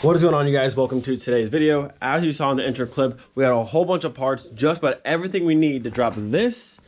What is going on, you guys? Welcome to today's video. As you saw in the intro clip, we got a whole bunch of parts, just about everything we need to drop this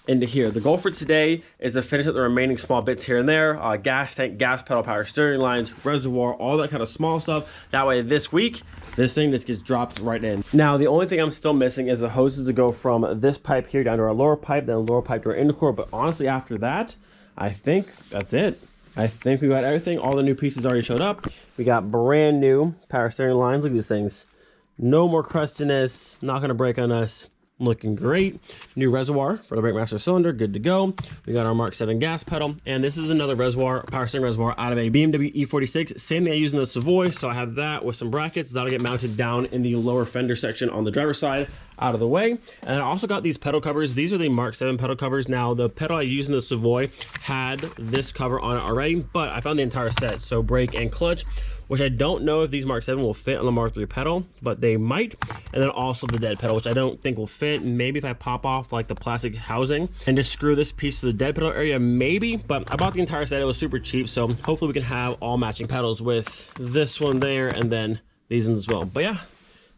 into here. The goal for today is to finish up the remaining small bits here and there, gas tank, gas pedal, power steering lines, reservoir, all that kind of small stuff. That way this week, this thing just gets dropped right in. Now, the only thing I'm still missing is the hoses to go from this pipe here down to our lower pipe, then lower pipe to our intercore. But honestly, after that, I think that's it. I think we got everything. All the new pieces already showed up. We got brand new power steering lines. Look at these things. No more crustiness, not gonna break on us. Looking great. New reservoir for the brake master cylinder, good to go. We got our Mark 7 gas pedal, and this is another reservoir, power steering reservoir out of a BMW E46. Same thing I use in the Savoy, so I have that with some brackets. That'll get mounted down in the lower fender section on the driver's side, out of the way. And I also got these pedal covers. These are the Mark 7 pedal covers. Now, the pedal I use in the Savoy had this cover on it already, but I found the entire set, so brake and clutch, which I don't know if these Mark 7 will fit on the Mark 3 pedal, but they might. And then also the dead pedal, which I don't think will fit. Maybe if I pop off like the plastic housing and just screw this piece to the dead pedal area, maybe. But I bought the entire set. It was super cheap, so hopefully we can have all matching pedals with this one there and then these ones as well. But yeah,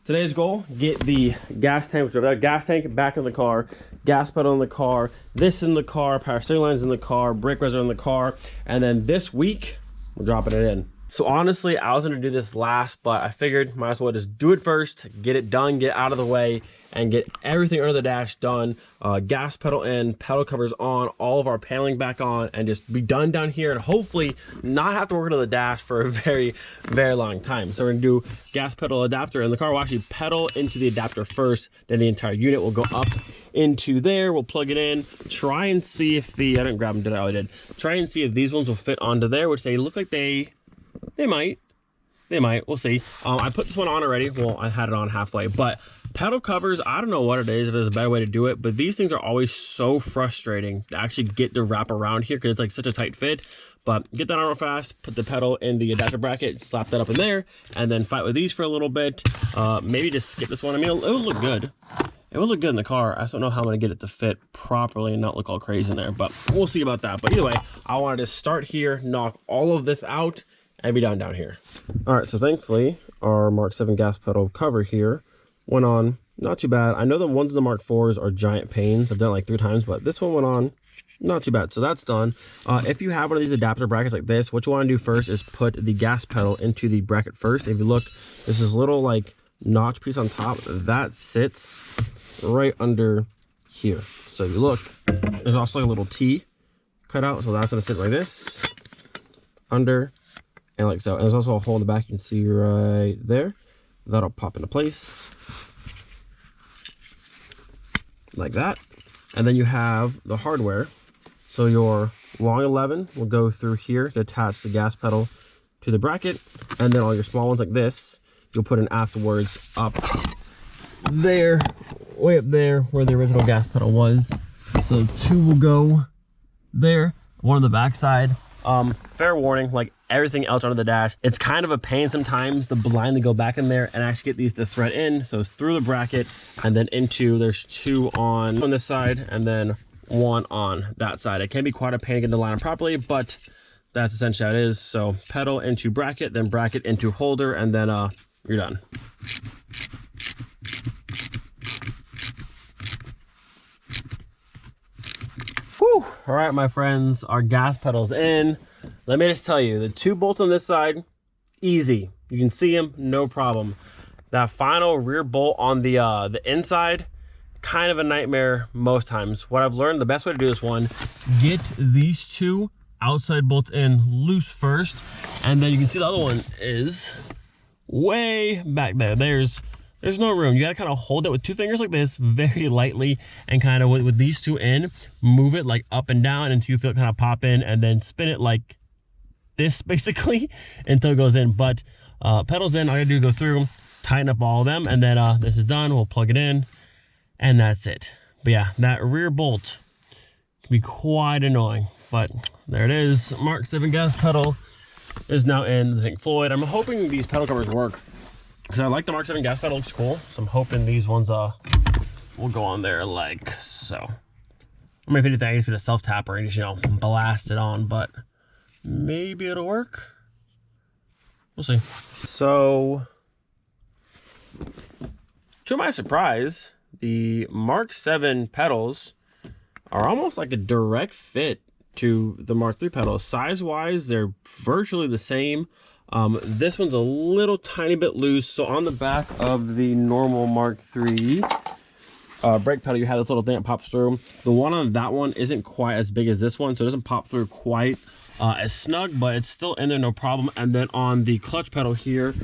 today's goal, get the gas tank, which is gas tank back in the car, gas pedal in the car, this in the car, power steering lines in the car, brake reservoir in the car, and then this week, we're dropping it in. So honestly, I was gonna do this last, but I figured might as well just do it first, get it done, get out of the way, and get everything under the dash done. Gas pedal in, pedal covers on, all of our paneling back on, and just be done down here, and hopefully not have to work on the dash for a very, very long time. So we're gonna do gas pedal adapter in the car. We'll actually pedal into the adapter first, then the entire unit will go up into there. We'll plug it in, try and see if the, I didn't grab them, did I? Oh, I did. Try and see if these ones will fit onto there, which they look like they might. We'll see. I put this one on already. Well, I had it on halfway, but pedal covers, I don't know what it is, if there's a better way to do it, but these things are always so frustrating to actually get to wrap around here because it's like such a tight fit. But get that on real fast, put the pedal in the adapter bracket, slap that up in there, and then fight with these for a little bit. Maybe just skip this one. I mean, it would look good. It would look good in the car. I just don't know how I'm gonna get it to fit properly and not look all crazy in there, but we'll see about that. But either way, I wanted to start here, knock all of this out, and be done down here. All right, so thankfully our Mark 7 gas pedal cover here went on not too bad. I know the ones in the Mark 4s are giant pains. I've done it like 3 times, but this one went on not too bad. So that's done. If you have one of these adapter brackets like this, what you want to do first is put the gas pedal into the bracket first. If you look, there's this little like notch piece on top that sits right under here. So if you look, there's also like a little T cut out, so that's gonna sit like this under and like so. And there's also a hole in the back, you can see right there. That'll pop into place like that. And then you have the hardware. So your long 11 will go through here to attach the gas pedal to the bracket, and then all your small ones like this you'll put in afterwards up there, way up there where the original gas pedal was. So 2 will go there, 1 on the back side. Fair warning, like everything else under the dash, it's kind of a pain sometimes to blindly go back in there and actually get these to thread in. So it's through the bracket and then into, there's 2 on this side and then 1 on that side. It can be quite a pain to get to line them properly, but that's essentially how it is. So pedal into bracket, then bracket into holder, and then you're done. Whew. All right, my friends, our gas pedal's in. Let me just tell you, the 2 bolts on this side, easy. You can see them, no problem. That final rear bolt on the inside, kind of a nightmare most times. What I've learned, the best way to do this one, get these 2 outside bolts in loose first, and then you can see the other one is way back there. There's no room. You gotta kind of hold it with 2 fingers like this very lightly, and kind of with these 2 in, move it like up and down until you feel it kind of pop in, and then spin it like this basically until it goes in. But pedals in, all you gotta do is go through, tighten up all of them, and then this is done. We'll plug it in, and that's it. But yeah, that rear bolt can be quite annoying, but there it is. Mark 7 gas pedal is now in, I think, Floyd. I'm hoping these pedal covers work because I like the Mark 7 gas pedal, looks cool. So I'm hoping these ones will go on there like so. I mean, if anything, I just get a self tapper and just, you know, blast it on, but maybe it'll work. We'll see. So, to my surprise, the Mark 7 pedals are almost like a direct fit to the Mark 3 pedals. Size-wise, they're virtually the same. This one's a little tiny bit loose. So on the back of the normal Mark 3 brake pedal, you have this little thing that pops through. The one on that one isn't quite as big as this one, so it doesn't pop through quite as snug, but it's still in there, no problem. And then on the clutch pedal here,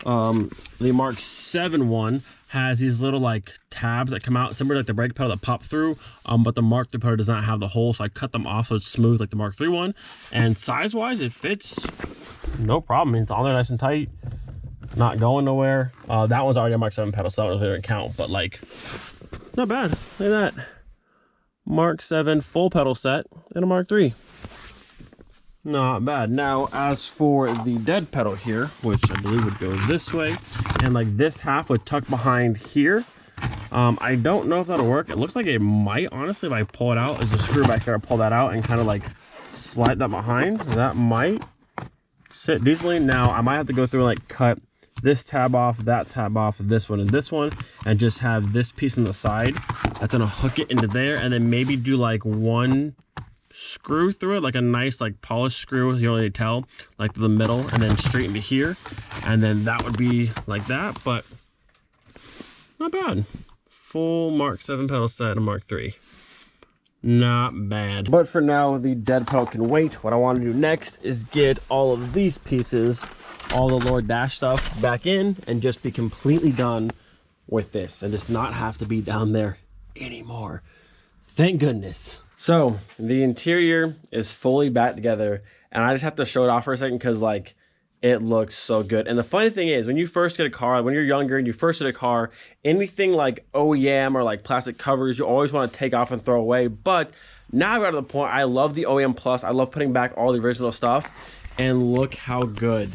the Mark 7 one has these little like tabs that come out, similar like the brake pedal that pop through, but the Mark 3 pedal does not have the hole, so I cut them off so it's smooth like the Mark 3 one. And size-wise, it fits no problem. It's on there nice and tight, not going nowhere. That one's already a Mark 7 pedal, so that doesn't count, but like, not bad. Look at that. Mark 7 full pedal set and a Mark 3. Not bad. Now, as for the dead pedal here, which I believe would go this way, and like this half would tuck behind here. I don't know if that'll work. It looks like it might, honestly, if I pull it out. There's a screw back here. I pull that out and kind of like slide that behind. That might sit decently. Now, I might have to go through and like cut this tab off, that tab off, this one, and just have this piece on the side that's gonna hook it into there, and then maybe do like one screw through it, like a nice like polished screw, you don't really tell, like to the middle, and then straight into here, and then that would be like that. But not bad. Full Mark 7 pedal set and Mark 3. Not bad. But for now, the dead pedal can wait. What I want to do next is get all of these pieces, all the lower dash stuff, back in and just be completely done with this and just not have to be down there anymore. Thank goodness. So the interior is fully back together, and I just have to show it off for a second because like it looks so good. And the funny thing is, when you first get a car, when you're younger and you first get a car, anything like OEM or like plastic covers, you always want to take off and throw away. But now I've got to the point, I love the OEM Plus. I love putting back all the original stuff, and look how good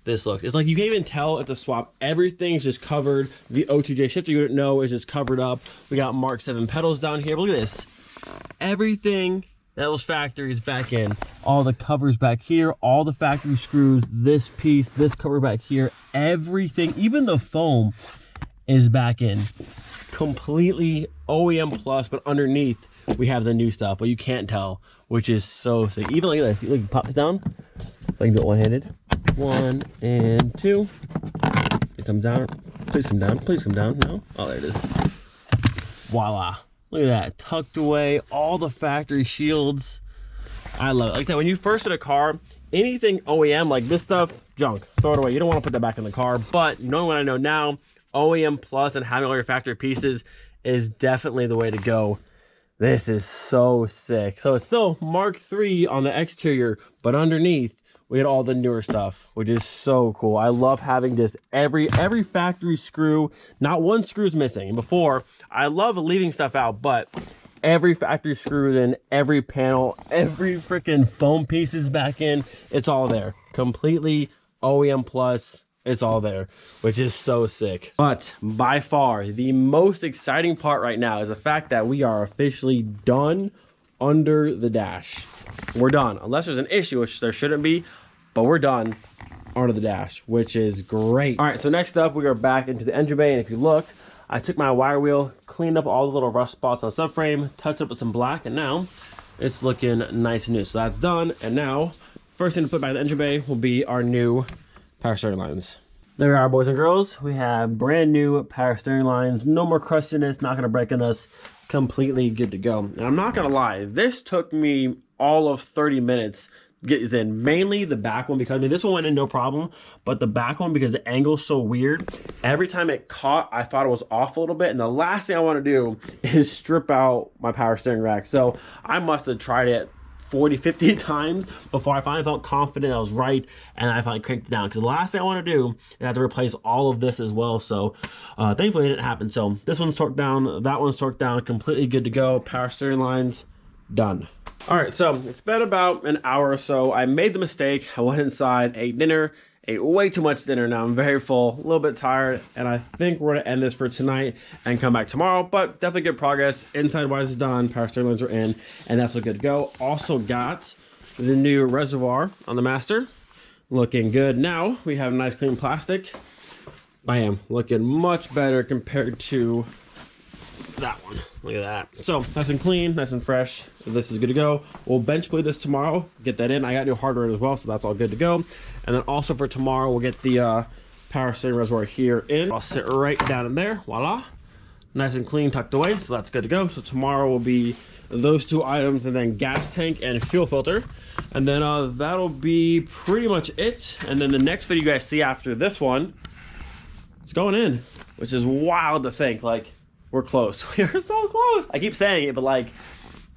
this looks. It's like you can't even tell it's a swap. Everything's just covered. The O2J shifter you didn't know is just covered up. We got Mark 7 pedals down here. But look at this. Everything that was factory is back in. All the covers back here, all the factory screws, this piece, this cover back here, everything, even the foam is back in. Completely OEM Plus, but underneath we have the new stuff, but you can't tell, which is so sick. Even like this, you pop this down. If I can do it one-handed. 1 and 2. It comes down. Please come down. Please come down. No? Oh, there it is. Voila. Look at that. Tucked away. All the factory shields. I love it. Like I said, when you first get a car, anything OEM, like this stuff, junk. Throw it away. You don't want to put that back in the car. But knowing what I know now, OEM Plus and having all your factory pieces is definitely the way to go. This is so sick. So it's still Mark 3 on the exterior, but underneath, we had all the newer stuff, which is so cool. I love having just every factory screw. Not one screw is missing. And before, I love leaving stuff out, but every factory screw in, every panel, every freaking foam piece is back in. It's all there. Completely OEM Plus. It's all there, which is so sick. But by far, the most exciting part right now is the fact that we are officially done under the dash. We're done, unless there's an issue, which there shouldn't be, but we're done under the dash, which is great. All right, so next up, we are back into the engine bay, and if you look, I took my wire wheel, cleaned up all the little rust spots on the subframe, touched up with some black, and now it's looking nice and new. So that's done, and now, first thing to put back in the engine bay will be our new power steering lines. There we are, boys and girls. We have brand new power steering lines, no more crustiness, not gonna break on us, completely good to go. And I'm not gonna lie, this took me all of 30 minutes to get these in. Mainly the back one, because I mean this one went in no problem, but the back one, because the angle's so weird, every time it caught, I thought it was off a little bit, and the last thing I want to do is strip out my power steering rack. So I must have tried it 40, 50 times before I finally felt confident I was right, and I finally cranked it down, because the last thing I want to do is have to replace all of this as well. So thankfully it didn't happen. So this one's torqued down, that one's torqued down, completely good to go. Power steering lines done. All right, so it's been about an hour or so. I made the mistake. I went inside, ate dinner, ate way too much dinner. Now I'm very full, a little bit tired, and I think we're gonna end this for tonight and come back tomorrow, but definitely good progress. Inside wise is done, power steering lines are in, and that's good to go. Also got the new reservoir on the Master. looking good. Now we have nice clean plastic. Bam, looking much better compared to that one. Look at that. So nice and clean, nice and fresh. This is good to go. We'll bench bleed this tomorrow, get that in. I got new hardware as well, so that's all good to go. And then also for tomorrow, we'll get the power steering reservoir here in. I'll sit right down in there. Voila. Nice and clean, tucked away, so that's good to go. So tomorrow will be those two items, and then gas tank and fuel filter. And then that'll be pretty much it. And then the next video you guys see after this one, it's going in, which is wild to think. Like, we're close. We're so close. I keep saying it, but like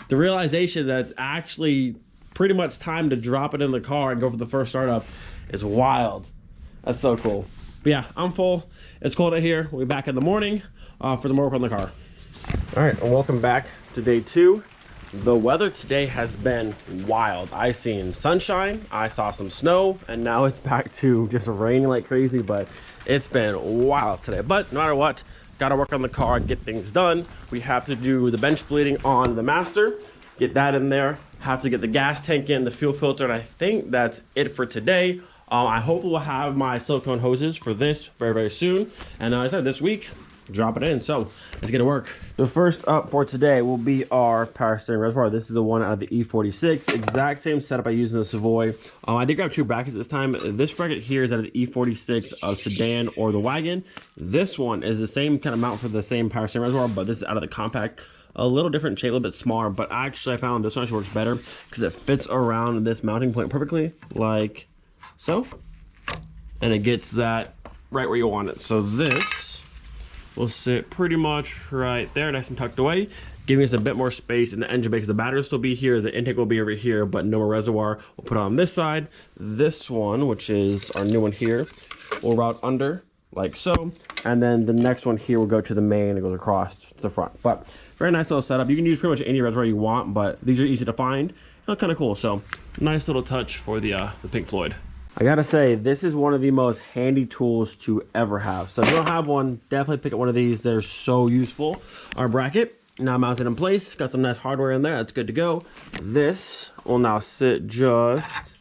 the realization that it's actually pretty much time to drop it in the car and go for the first startup is wild. That's so cool. But yeah, I'm full. It's cold out here. We'll be back in the morning for the more work on the car. All right, and welcome back to day 2. The weather today has been wild. I've seen sunshine, I saw some snow, and now it's back to just raining like crazy, but it's been wild today. But no matter what, gotta work on the car and get things done. We have to do the bench bleeding on the master, get that in there, have to get the gas tank in, the fuel filter, and I think that's it for today. I hopefully will have my silicone hoses for this very, very soon. And I said this week, drop it in. So let's get to work. The first up for today will be our power steering reservoir. This is the one out of the E46. Exact same setup I used in the Savoy. I did grab 2 brackets this time. This bracket here is out of the E46 of sedan or the wagon. This one is the same kind of mount for the same power steering reservoir, but this is out of the compact. A little different shape, a little bit smaller, but actually I found this one actually works better because it fits around this mounting point perfectly, like so, and it gets that right where you want it. So this will sit pretty much right there, nice and tucked away, giving us a bit more space in the engine bay because the battery will still be here, the intake will be over here, but no more reservoir. We'll put it on this side. This one, which is our new one here, will route under like so, and then the next one here will go to the main and goes across to the front. But very nice little setup. You can use pretty much any reservoir you want, but these are easy to find. They look kind of cool. So nice little touch for the Pink Floyd. I gotta say, this is one of the most handy tools to ever have. So if you don't have one, definitely pick up one of these. They're so useful. Our bracket now mounted in place. Got some nice hardware in there. That's good to go. This will now sit just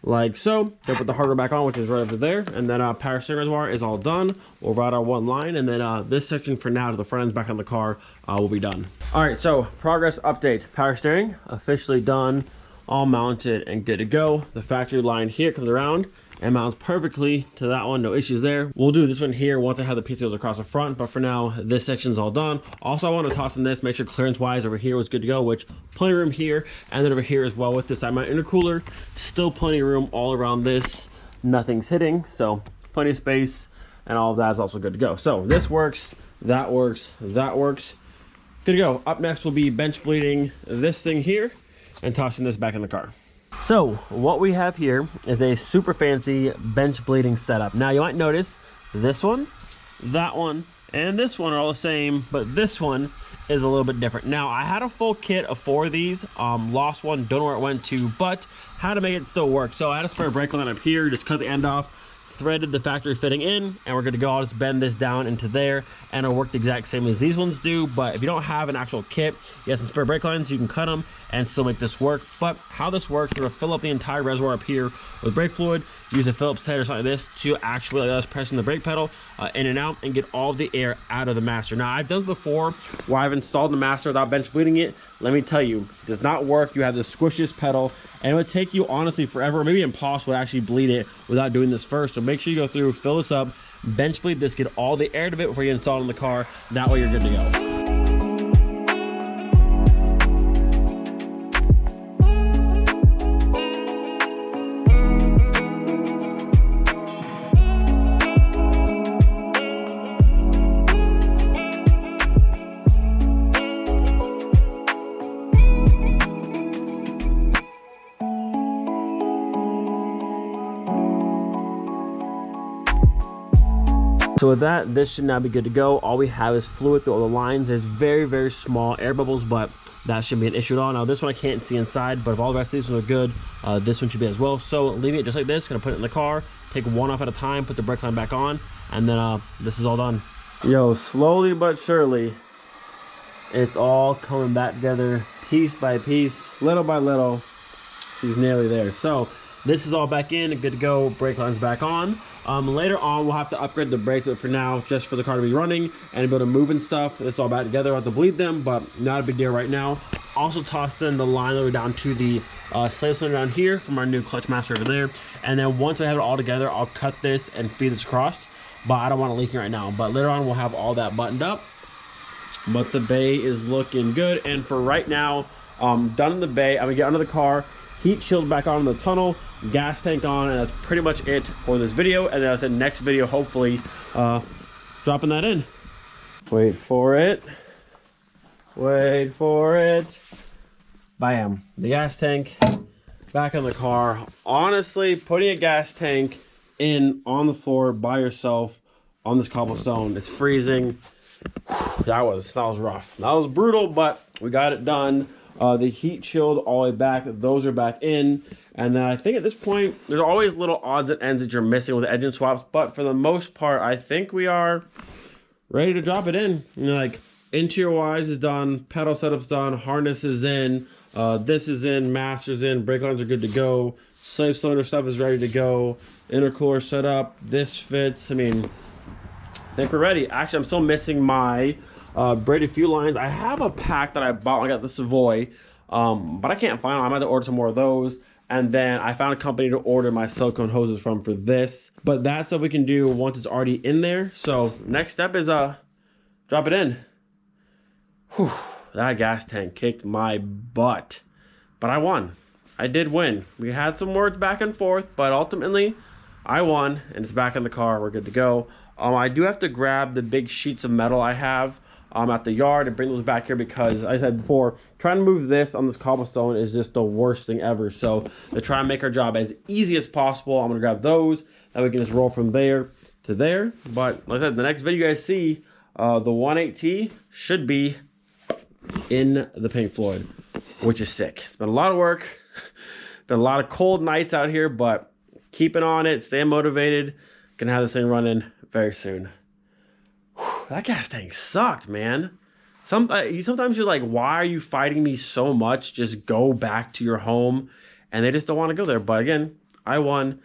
like so. Then put the hardware back on, which is right over there. And then power steering reservoir is all done. We'll route our one line. And then this section for now to the front ends back on the car will be done. All right, so progress update. Power steering officially done. All mounted and good to go. The factory line here comes around and mounts perfectly to that one, no issues there. We'll do this one here once I have the piece goes across the front, but for now, this section's all done. Also, I want to toss in this, make sure clearance-wise over here was good to go, which plenty of room here, and then over here as well with this side mount intercooler. Still plenty of room all around this. Nothing's hitting, so plenty of space, and all of that is also good to go. So this works, that works, that works. Good to go. Up next will be bench bleeding this thing here and tossing this back in the car. So what we have here is a super fancy bench bleeding setup. Now you might notice this one, that one, and this one are all the same, but this one is a little bit different. Now I had a full kit of 4 of these, lost one, don't know where it went to, but how to make it still work. So I had a spare brake line up here, just cut the end off, threaded the factory fitting in, and we're good to go. I'll just bend this down into there and it'll work the exact same as these ones do. But if you don't have an actual kit, you have some spare brake lines, you can cut them and still make this work. But how this works, we're gonna fill up the entire reservoir up here with brake fluid, use a Phillips head or something like this to actually let us pressing the brake pedal in and out and get all the air out of the master. Now I've done this before where I've installed the master without bench bleeding it. Let me tell you, it does not work. You have to squish this pedal and it would take you honestly forever, or maybe impossible to actually bleed it without doing this first. So make sure you go through, fill this up, bench bleed this, get all the air out of it before you install it in the car. That way you're good to go. So with that, this should now be good to go. All we have is fluid through all the lines. There's very, very small air bubbles, but that shouldn't be an issue at all. Now this one I can't see inside, but if all the rest of these ones are good, this one should be as well. So leaving it just like this, gonna put it in the car, take one off at a time, put the brake line back on, and then this is all done. Yo, slowly but surely, it's all coming back together piece by piece, little by little. She's nearly there. So This is all back in, good to go. Brake line's back on. Later on, we'll have to upgrade the brakes, but for now, just for the car to be running and be able to move and stuff. It's all back together. I'll have to bleed them, but not a big deal right now. Also tossed in the line that we're down to the slave cylinder down here from our new clutch master over there. And then once I have it all together, I'll cut this and feed this across. But I don't want to leak it right now. But later on, we'll have all that buttoned up. But the bay is looking good. And for right now, done in the bay. I'm gonna get under the car, heat shield back on in the tunnel, gas tank on, and that's pretty much it for this video. And then that's the next video, hopefully dropping that in. Wait for it. Wait for it. Bam. The gas tank back in the car. Honestly, putting a gas tank in on the floor by yourself on this cobblestone, it's freezing. That was rough. That was brutal, but we got it done. The heat shield all the way back, those are back in. And then I think at this point, there's always little odds and ends that you're missing with the engine swaps, but for the most part, I think we are ready to drop it in. You know, like, interior wise is done, pedal setup's done, harness is in, this is in, master's in, brake lines are good to go, slave cylinder stuff is ready to go, intercooler set up, this fits. I mean, I think we're ready. Actually, I'm still missing my braided fuel lines. I have a pack that I bought when I got the Savoy, but I can't find them. I might have to order some more of those. And then I found a company to order my silicone hoses from for this. But that stuff we can do once it's already in there. So next step is drop it in. Whew, that gas tank kicked my butt. But I won. I did win. We had some words back and forth, but ultimately I won, and it's back in the car. We're good to go. I do have to grab the big sheets of metal I have at the yard and bring those back here because, as I said before, trying to move this on this cobblestone is just the worst thing ever. So to try and make our job as easy as possible, I'm going to grab those, and we can just roll from there to there. But like I said, the next video you guys see, the 1.8T should be in the Pink Floyd, which is sick. It's been a lot of work. Been a lot of cold nights out here, but keeping on it, staying motivated. Gonna have this thing running very soon. Whew, that gas tank sucked, man. Sometimes you're like, why are you fighting me so much? Just go back to your home. And they just don't want to go there. But again, I won.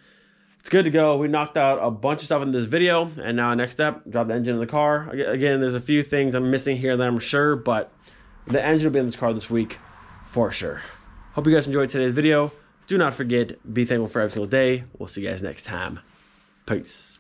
It's good to go. We knocked out a bunch of stuff in this video. And now next step, drop the engine in the car. Again, there's a few things I'm missing here that I'm sure, but the engine will be in this car this week for sure. Hope you guys enjoyed today's video. Do not forget, be thankful for every single day. We'll see you guys next time. Peace.